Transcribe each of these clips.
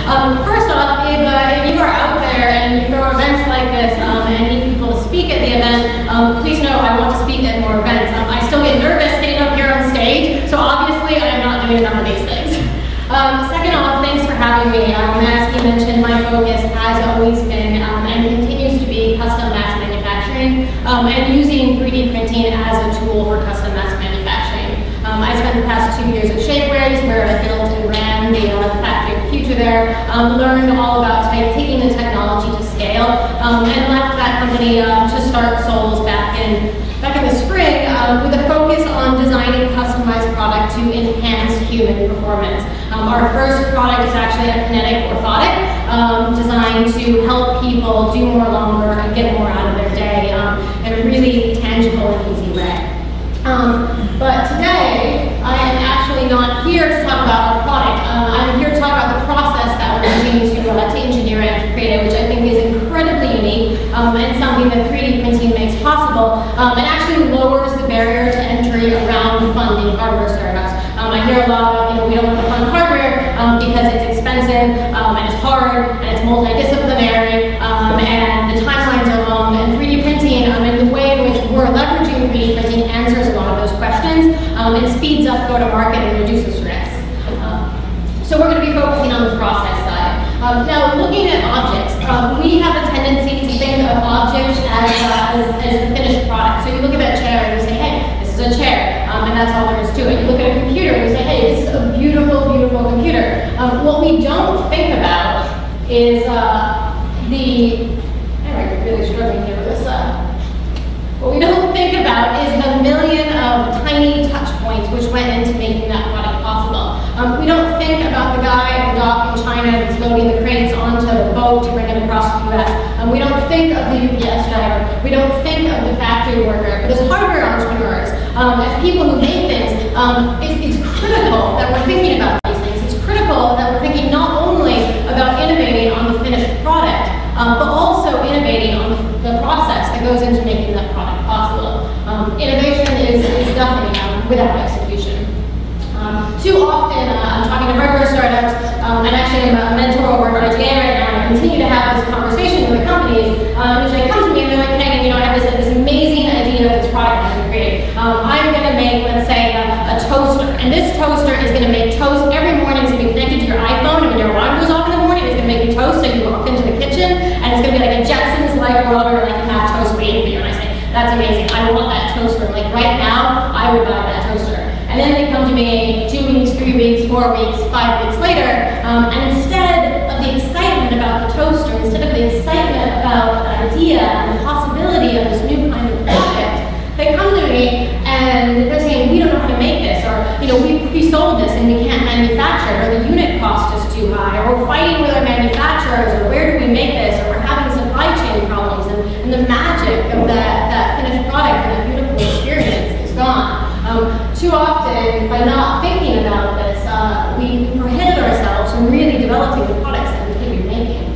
First off, if you are out there and you throw events like this and need people to speak at the event, please know I want to speak at more events. I still get nervous getting up here on stage, so obviously I am not doing enough of these things. Second off, thanks for having me. As he mentioned, my focus has always been and continues to be custom mass manufacturing and using 3D printing as a tool for custom mass manufacturing. I spent the past 2 years at Shapewares, where I built and ran the factory of the future there, learned all about taking the technology to scale, and left that company to start Souls back in the spring with a focus on designing customized product to enhance human performance. Our first product is actually a kinetic orthotic designed to help people do more longer and get more out of their day in a really tangible and easy way. But today, I am actually not here to talk about our product. I'm here to talk about the process that we're using to engineer it and create it, which I think is incredibly unique and something that 3D printing makes possible and actually lowers the barrier to entry around funding hardware startups. I hear a lot of, we don't want to fund hardware because it's expensive and it's hard and it's multidisciplinary and the timelines are long, and 3D printing and the way in which we're leveraging 3D printing answers a lot of those questions. It speeds up go-to-market and reduces risk. So we're going to be focusing on the process side. Now, looking at objects, we have a tendency to think of objects as the finished product. So you look at that chair and you say, hey, this is a chair, and that's all there is to it. You look at a computer and you say, hey, this is a beautiful, beautiful computer. What we don't think about is I'm really struggling here with this. What we don't think about is the million of tiny touch points which went into making that product possible. We don't think about the guy at the dock in China who's loading the crates onto the boat to bring it across the US. We don't think of the UPS driver. We don't think of the factory worker. But as hardware entrepreneurs, as people who make things, it's critical that we're thinking about these things. It's critical that we're thinking not only about innovating on the finished product, but also innovating on the process that goes into making that product possible. Innovation is definitely without execution. Too often, I'm talking to hardware startups, and actually I'm a mentor over at RGA right now, and I continue to have this conversation with the companies, which they come to me and they're like, Kegan, I have this amazing idea of this product I can create. I'm going to make, let's say, a toaster, and this toaster is going to make toast every morning. It's going to be connected to your iPhone, and when your alarm goes off in the morning, it's going to make you toast, so you walk into the kitchen, and it's going to be like a Jetsons-like world where you have toast waiting for you. And I say, that's amazing. I want that toaster. Like right now, I would buy that toaster. And then they come to me 2 weeks, 3 weeks, 4 weeks, 5 weeks later, and instead of the excitement about the toaster, instead of the excitement about the idea and the possibility of this new kind of project, they come to me and they're saying, we don't know how to make this, or we pre-sold this and we can't manufacture it, or the unit cost is too high, or we're fighting with our manufacturers, or where do we make this, or we're having supply chain problems, and the magic of that finished product and that beautiful experience is gone. Too often, by not thinking about this, we prohibit ourselves from really developing the products that we could be making.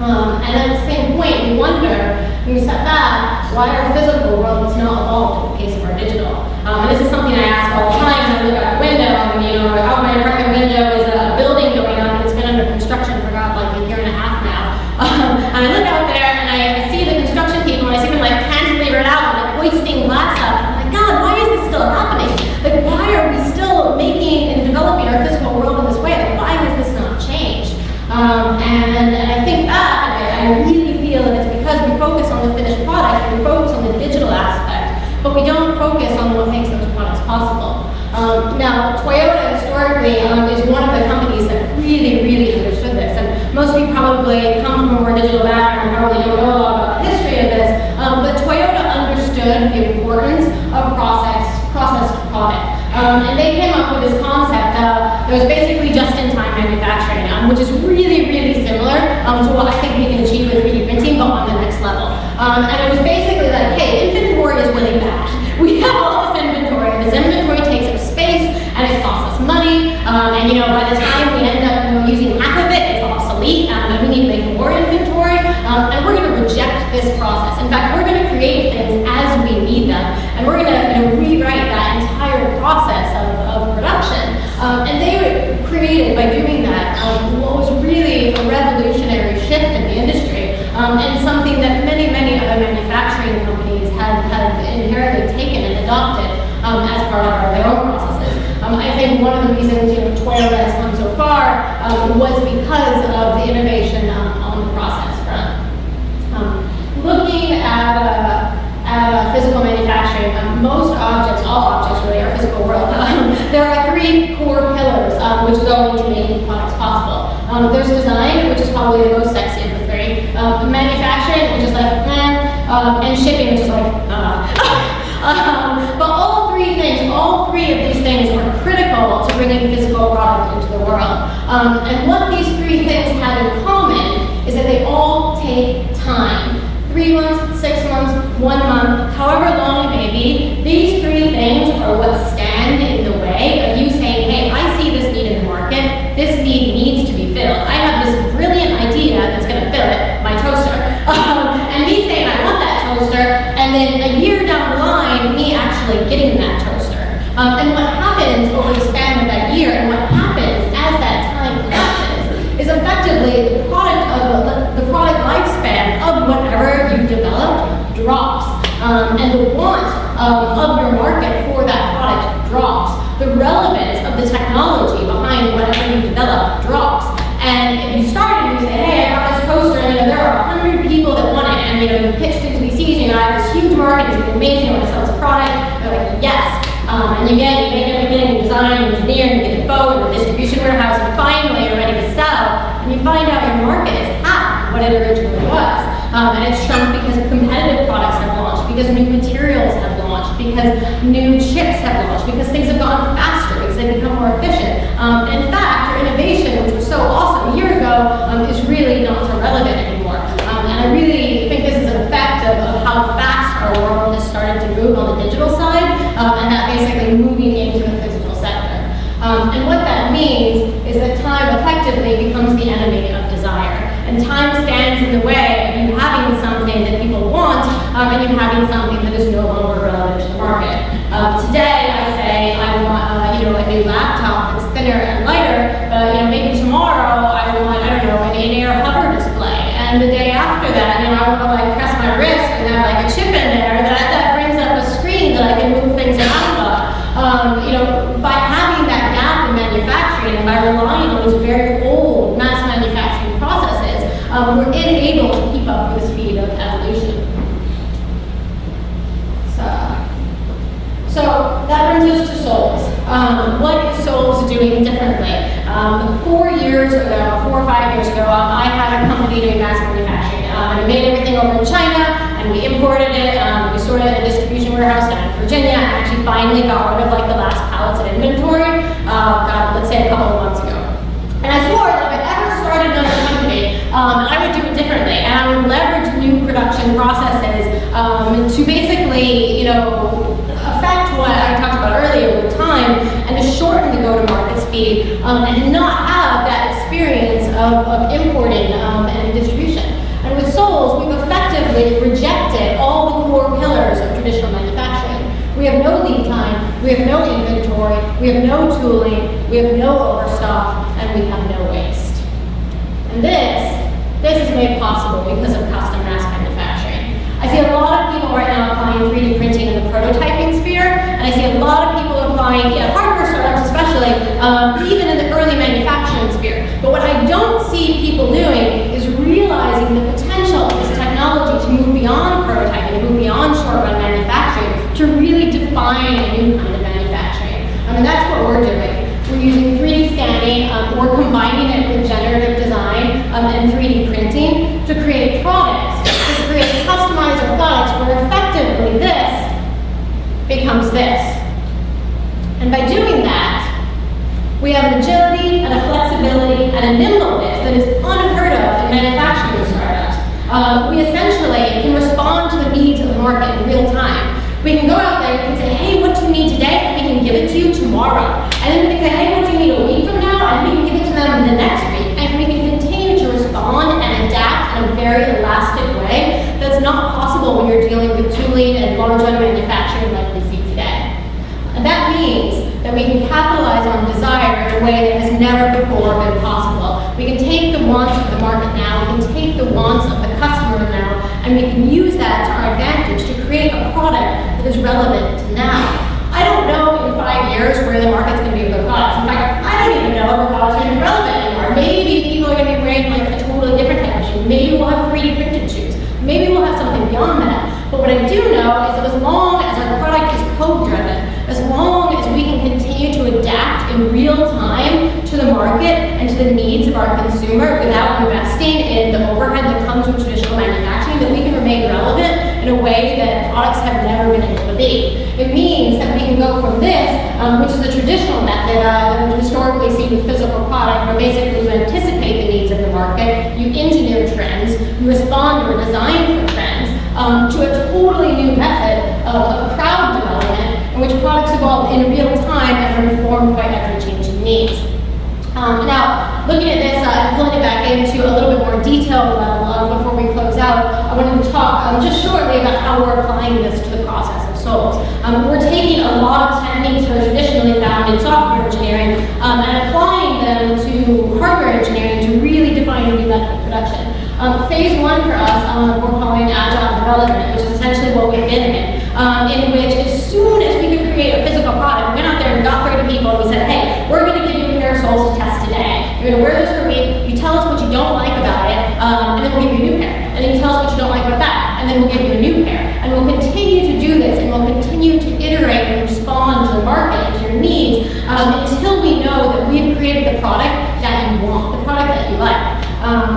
And at the same point, we wonder, when we step back, why our physical world is not evolved at the pace of our digital. And this is something I ask all the time when I look out the window, and out my apartment window is a building going up, and it's been under construction for about like a year and a half now. And I look out there, and I see the construction people, and I see them like cantilever it out, and like hoisting glass up. I'm like, God, why is this still happening? Like, why are we still making and developing our physical world in this way? Like, why has this not changed? And I think that, I really feel that it's because we focus on the finished product and we focus on the digital aspect, but we don't focus on what makes those products possible. Now, Toyota historically is one of the companies that really, really understood this. And most of you probably come from a more digital background and probably don't know a lot about the history of this, but Toyota understood the importance of process to product. And they came up with this concept that was basically just-in-time manufacturing, which is really, really similar to what I think we can achieve with 3D printing, but on the next level. And it was basically like, hey, inventory is really bad. We have all this inventory. This inventory takes up space, and it costs us money. And by the time we end up using half of it, it's obsolete, and we need to make more inventory. And we're going to reject this process. In fact, we're going to create things as we need them, and we're going to rewrite that entire process of production. And they created, by doing that, what was really I think one of the reasons Toyota has come so far was because of the innovation on the process front. Looking at physical manufacturing, most objects, all objects really, our physical world, there are three core pillars which go into making products possible. There's design, which is probably the most sexy of the three. Manufacturing, which is like, and shipping, which is like, but all three of these things are critical to bringing physical product into the world. And what these three things have in common is that they all take time. 3 months, 6 months, 1 month, however long it may be, these three things are what stand in the way of you saying, hey, I see this need in the market, this need needs to be filled. I have this brilliant idea that's going to fill it, my toaster. And me saying I want that toaster, and then a year down the line, me actually getting that toaster. And what happens over the span of that year, and what happens as that time passes, is effectively the product lifespan of whatever you've developed drops. And the want of your market for that product drops. The relevance of the technology behind whatever you develop drops. And if you start and you say, hey, I got this toaster, and there are 100 people that want it, and you pitch to VCs, I have this huge market, it's amazing, I want to sell this product, they're like, yes. And you make everything, you design, you engineer, and you get the boat, and the distribution warehouse, and finally you're ready to sell, and you find out your market is half what it originally was. And it's shrunk because competitive products have launched, because new materials have launched, because new chips have launched, because things have gotten faster, because they've become more efficient. And in fact, your innovation, which was so awesome a year ago, is really not so relevant anymore. And I really think this is an effect of how fast our world has started to move on the digital side, and that basically moving into the physical sector. And what that means is that time effectively becomes the enemy of desire. And time stands in the way of you having something that people want, and you having something that is no longer relevant to the market. Today, I say I want a new laptop that's thinner and lighter, but maybe tomorrow I want, I don't know, an in-ear hover display. And the day after that, I want to press my wrist and have a chip in there that brings up a screen that I can move things around on. By having that gap in manufacturing, and by relying on those very old mass manufacturing processes, we're unable to keep up with the speed of evolution. So that brings us to Souls. What is Souls doing differently? 4 years ago, 4 or 5 years ago, I had a company doing mass manufacturing. And we made everything over in China, and we imported it. We stored it in a distribution warehouse down in Virginia, and actually finally got rid of the last pallets of inventory, let's say a couple of months ago. And I swore that if I ever started another company, I would do it differently, and I would leverage new production processes to basically, affect what I talked about earlier with time, and to shorten the go-to-market speed, and to not have that experience of importing and distribution. And with Souls, we've effectively rejected all the core pillars of traditional manufacturing. We have no lead time, we have no inventory, we have no tooling, we have no overstock, and we have no waste. And this is made possible because of custom mass manufacturing. I see a lot of people right now applying 3D printing in the prototyping sphere, and I see a lot of people applying, hardware startups especially, even in the early manufacturing sphere. But what I don't see people doing is realizing the potential of this technology to move beyond prototyping, move beyond short-run manufacturing, to really define a new kind of manufacturing. And that's what we're doing. We're using 3D scanning, we're combining it with generative design and 3D printing to create products, to create customized products where effectively this becomes this. And by doing that, we have an agility and a flexibility and a nimbleness that is unheard of in manufacturing startups. We essentially can respond to the needs of the market in real time. We can go out there and say, hey, what do you need today? And we can give it to you tomorrow. And then we can say, hey, what do you need a week from now? And we can give it to them the next week. And we can continue to respond and adapt in a very elastic way that's not possible when you're dealing with tooling and large-run manufacturing like we see today. And that means that we can capitalize on desire in a way that has never before been possible. We can take the wants of the market now, we can take the wants of the customer now, and we can use that to our advantage to create a product that is relevant to now. I don't know in 5 years where the market's going to be with their products. In fact, I don't even know if our products are going to be relevant anymore. Maybe people are going to be wearing like a totally different type of shoe. Maybe we'll have 3D printed shoes. Maybe we'll have something beyond that. But what I do know is that as long as our product is code-driven, as long as we can continue to adapt in real time to the market and to the needs of our consumer without investing in the overhead that comes with traditional manufacturing, that we can remain relevant in a way that products have never been able to be. It means that we can go from this, which is a traditional method that we've historically seen with physical product, where basically you anticipate the needs of the market, you engineer trends, you respond or design for trends, to a totally new method of crowd development, in which products evolve in real time and are informed by ever-changing needs. Now, looking at this and pulling it back into a little bit more detailed level before we close out, I wanted to talk just shortly about how we're applying this to the process of soles. We're taking a lot of techniques that are traditionally found in software engineering and applying them to hardware engineering to really define a new method of production. Phase one for us, we're calling agile development, which is essentially what we've been in which as soon as we could create a physical product, we went out there and got 30 people and we said, hey, we're going to give you a pair of soles to test today. You're going to wear this for a week, you tell us what you don't like about it, and then we'll give you a new pair. And then you tell us what you don't like about that, and then we'll give you a new pair. And we'll continue to do this, and we'll continue to iterate and respond to the market and to your needs until we know that we've created the product that you want, the product that you like.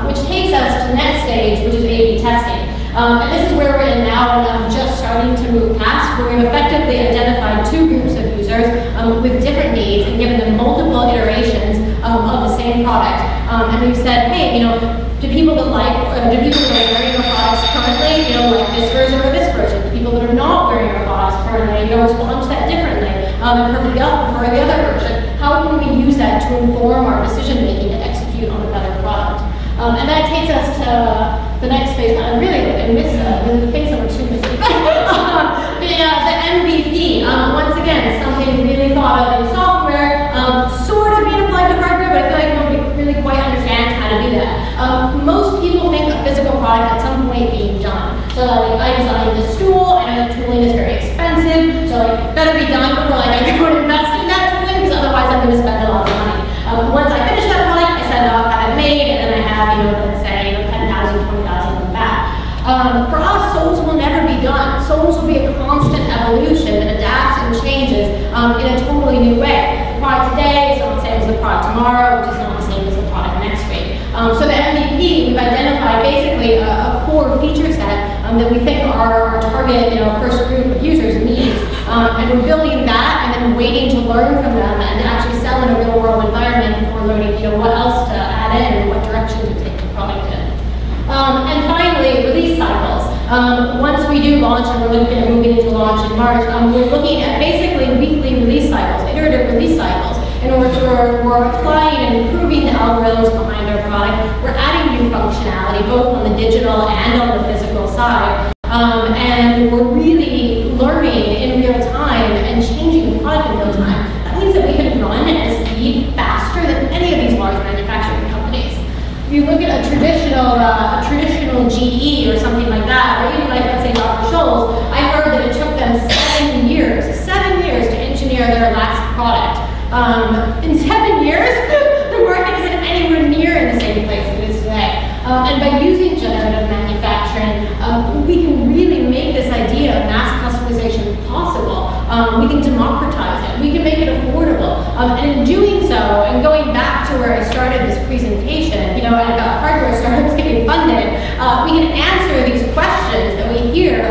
Which takes us to the next stage, which is A/B testing. And this is where we're in now, and I'm just starting to move past, where we've effectively identified two groups of users with different needs and given them multiple iterations of the same product. And we've said, hey, you know, do people that are wearing our products currently, you know, like this version or this version? Do people that are not wearing our products currently, you know, respond to that differently and prefer the other version? How can we use that to inform our decision making to execute on a better product? And that takes us to the next phase. I really missed the phase number 2 missing. The MVP. Once again, something really thought of in software, sort of being applied to hardware, but I feel like nobody really quite understands how to do that. Most people think of physical product at some point being done. So like, I designed this tool, I know the tooling is very expensive, so like, better be done before like, I go and invest in that tooling, because otherwise I'm going to spend a lot of money. Once I finish that product, I send off, have it made, and then I have, you know, let's say, 10,000, 20,000 of them back. For us, soles will never be done. Soles will be a constant evolution that adapts and changes in a totally new way. The product today is not the same as the product tomorrow, which is not the same as the product next week. So the MVP, we've identified basically a core feature set that we think our target, you know, first group of users needs. And we're building that and then waiting to learn from them and actually sell in a real world environment before learning, you know, what else to add in and what direction to take the product in. And finally, release cycles. Once we do launch, and we're looking at moving into launch in March, we're looking at basically weekly release cycles, iterative release cycles, in order to we're applying and improving the algorithms behind our product. We're adding new functionality, both on the digital and on the physical side. And we're really learning in real time and changing the product in real time. That means that we can run at a speed faster than any of these large manufacturing companies. If you look at a traditional GE or something like that, or even like, let's say, Dr. Scholl's, I heard that it took them 7 years to engineer their last product. In 7 years, the market isn't anywhere near in the same place it is today. And by using generative manufacturing, we can really make this idea of mass customization possible. We can democratize it. We can make it affordable. And in doing so, and going back to where I started this presentation, you know, about hardware startups getting funded, we can answer these questions that we hear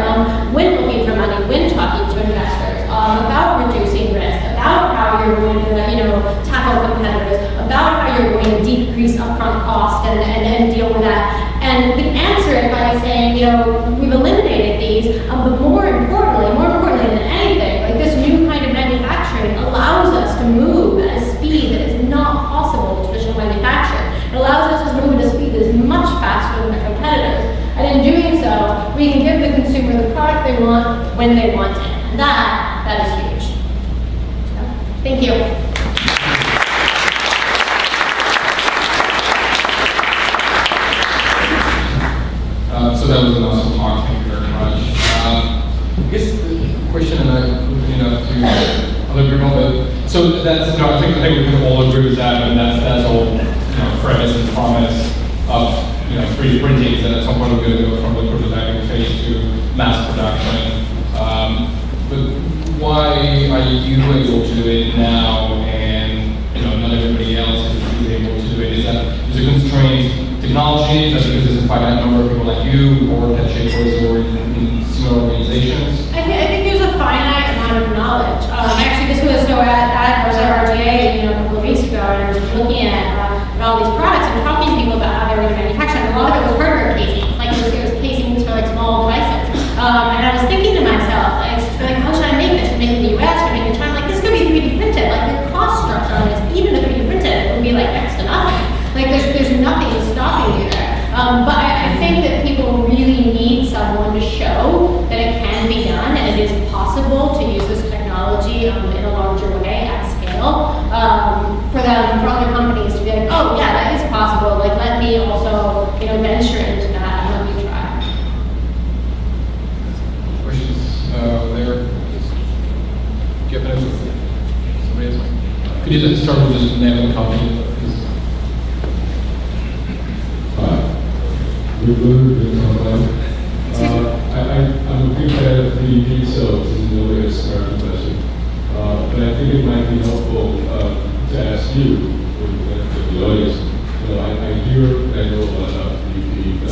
when looking for money, when talking to investors, about reducing risk, about how you're going to, you know, tackle competitors, about how you're going to decrease upfront cost and deal with that. And we can answer it by saying, you know, we've eliminated these, but more importantly than anything, like this new kind of manufacturing allows us to move at a speed that is not possible in traditional manufacturing. It allows us to move at a speed that is much faster than our competitors. And in doing so, we can give the consumer the product they want when they want it. And that is huge. So, thank you. So that was an awesome talk. Thank you very much. I guess the question, and I'm opening up to other people, but think we can all agree with that, and that's all, premise and promise of 3D printing is that at some point we're going to go from the prototyping phase to mass production. But why are you able to do it now and not everybody else is able to do it? Is it constrained technology? Is that because there's a finite number of people like you or at Shapers or in similar organizations? I think there's a finite amount of knowledge. Actually, this was I was at RGA a couple of weeks ago, and I was looking at all these products and talking to people about how they were going to manufacture. And a lot of it was hardware casings, like it was casings for like small devices. And I was thinking to myself, how should I make this? Should I make it in the US? Should I make it in China? Like this could be 3D printed. Like the cost structure on this, even if 3D printed, it would be like next to nothing. Like there's nothing stopping you there. But I think that people really need someone to show that it can be done and it is possible to use this technology in a larger way at scale. For other companies to be like, oh yeah, that is possible. Like let me also venture into that and let me try. Questions there? Do you have an answer? Somebody else? Could you just start with just the name of the company? I'm a big fan of 3D, so this is no way to start the question. But I think it might be helpful to ask you, for the audience. I hear and I know a lot about 3D, but I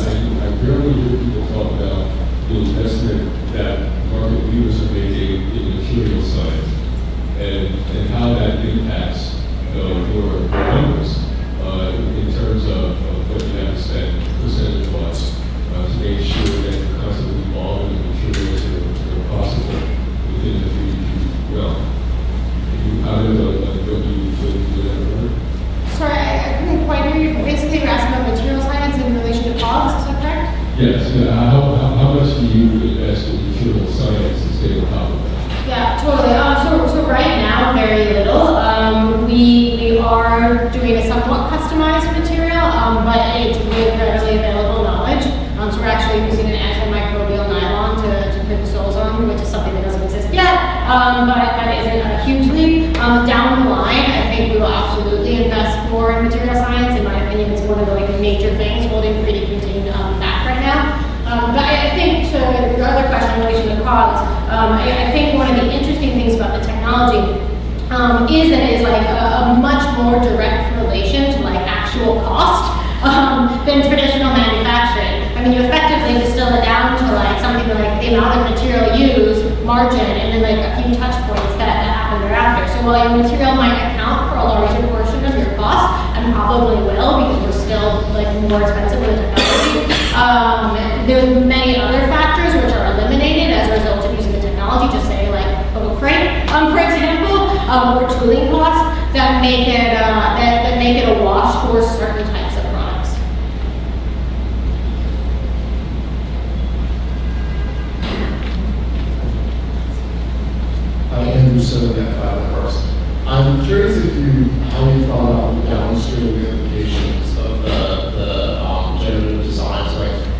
rarely hear people talk about the investment that market leaders are making in material science and how that impacts your numbers in terms of what you have to spend percentage-wise to make sure that you're constantly evolving the materials that are possible within the 3D realm. I don't know what you do. Sorry, I couldn't quite hear you. Basically, you're asking about material science in relation to COGS, is that correct? Yes. How much do you invest in material science to stay on top of that? Yeah, totally. So right now, very little. We are doing a somewhat customized material, but it's with readily available knowledge. So we're actually using an antimicrobial nylon to print the soles on, which is something that doesn't exist yet, but that isn't a huge leap. Down the line, I think we will absolutely invest more in material science. In my opinion, it's one of the major things holding 3D printing back right now. But I think to your other question in relation to COGS, I think one of the interesting things about the technology is that it is like a much more direct relation to actual cost than traditional manufacturing. I mean, you effectively distill it down to something like the amount of material used, margin, and then a few touch points that happen thereafter. So while your material might account for a larger portion of your cost, and probably will because we're still more expensive with the technology, there's many other factors which are eliminated as a result of using the technology, just say boat freight, for example, or tooling costs that make it that make it a wash for certain types of products. Andrew Silva at First. I'm curious how you thought about the downstream implications of the generative designs,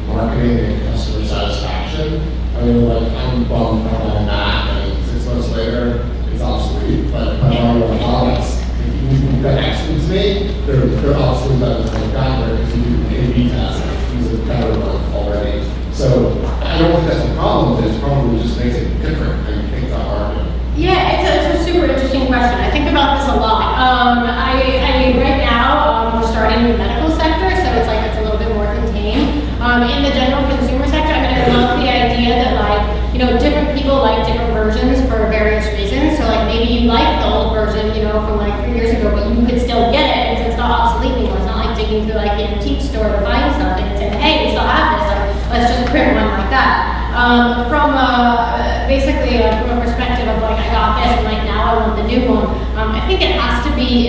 marketing and customer satisfaction. I mean, I'm bummed out on that. I mean, 6 months later, it's obsolete. But by all your products, you've got excellence made, they're obsolete by the time you got there because you do A/B tests. These are better ones already. So I don't think that's a problem. But it probably just makes it different how you think about marketing. Yeah, it's a super interesting question. I think about this a lot. Right now, we're starting in the medical sector, so it's a little bit more contained. In the general consumer sector, I love the idea that different people like different versions for various reasons. So maybe you like the old version, from 3 years ago, but you could still get it because it's not obsolete anymore. It's not like digging through the antique store to find something and saying, hey, we still have this. Let's just print one like that. From a perspective of I got this and now I want the new one, I think it has to be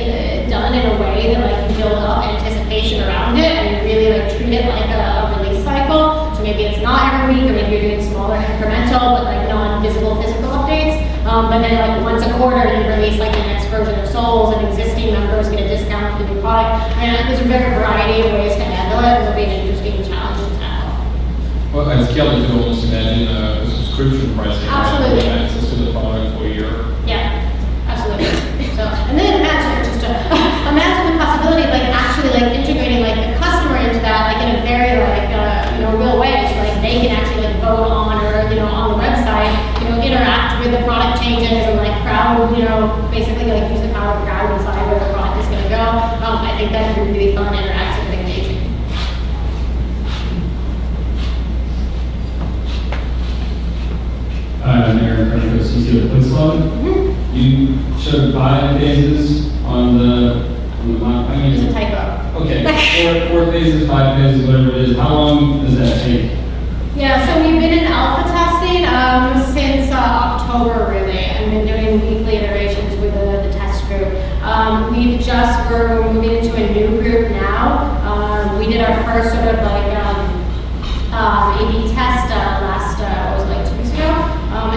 done in a way that you build up anticipation around it and you really treat it like a release cycle. So maybe it's not every week, or maybe you're doing smaller incremental but non-visible physical updates. But then once a quarter you release the next version of Souls, and existing members get a discount for the new product. There's a very variety of ways to handle it. It'll be an interesting challenge to tackle. Well, at scale, you can almost imagine a subscription pricing. Absolutely. Access to the product for a year. Yeah, absolutely. So, and then imagine I think that would be really fun, interactive, and engaging. I'm Aaron Frederick, CTO of Quinslog. You showed 5 phases on the map. It's a typo. Okay, 4 phases, 5 phases, whatever it is. How long does that take? Yeah, so we've been in alpha testing since October, really, and been doing weekly iterations with the test group. We're moving into a new group now. We did our first sort of like A/B test last, what was it, like 2 weeks ago,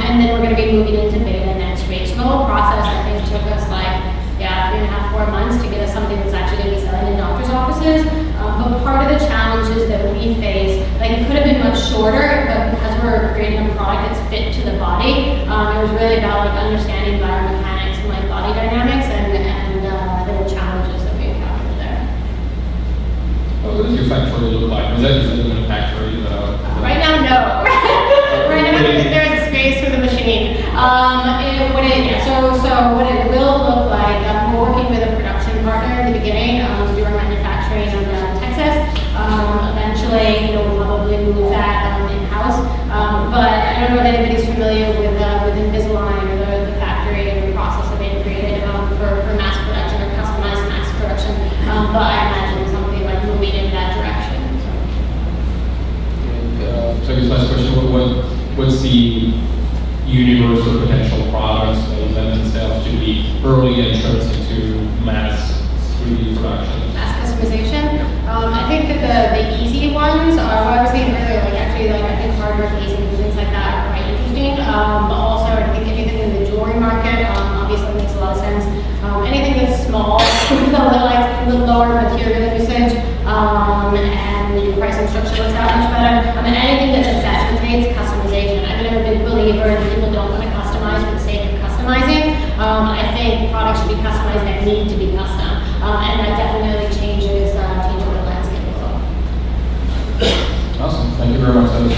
and then we're going to be moving into beta next week. So the whole process, I think, took us like 3.5, 4 months to get us something that's actually going to be selling in doctors' offices. But part of the challenges that we face, like it could have been much shorter, but because we're creating a product that's fit to the body, it was really about like understanding biomechanics and like body dynamics and the challenges that we encountered there. What does your factory look like? Is that just a factory? Right now, no. Right now, there's a space for the machine. So what it will look like, we're working with a production partner in the beginning to do our manufacturing in Texas. Eventually, we'll probably move that in-house. But I don't know if anybody's familiar with Invisalign or the factory and the process that they created for mass production or customized mass production. But I imagine something like moving in that direction. So I guess last question, what's the universe of potential products that lend themselves to be early entrants into mass 3D production? Mass customization. I think that the easy ones are what I was saying earlier, like actually like I think hardware casing and things like that are quite interesting. But also I think anything in the jewelry market obviously makes a lot of sense. Anything that's small with a little lower material usage and your pricing structure looks out much better. Anything that necessitates customization. I'm a big believer that people don't want to customize for the sake of customizing. I think products should be customized that need to be custom. And that definitely changes the landscape a little. Awesome. Thank you very much. That was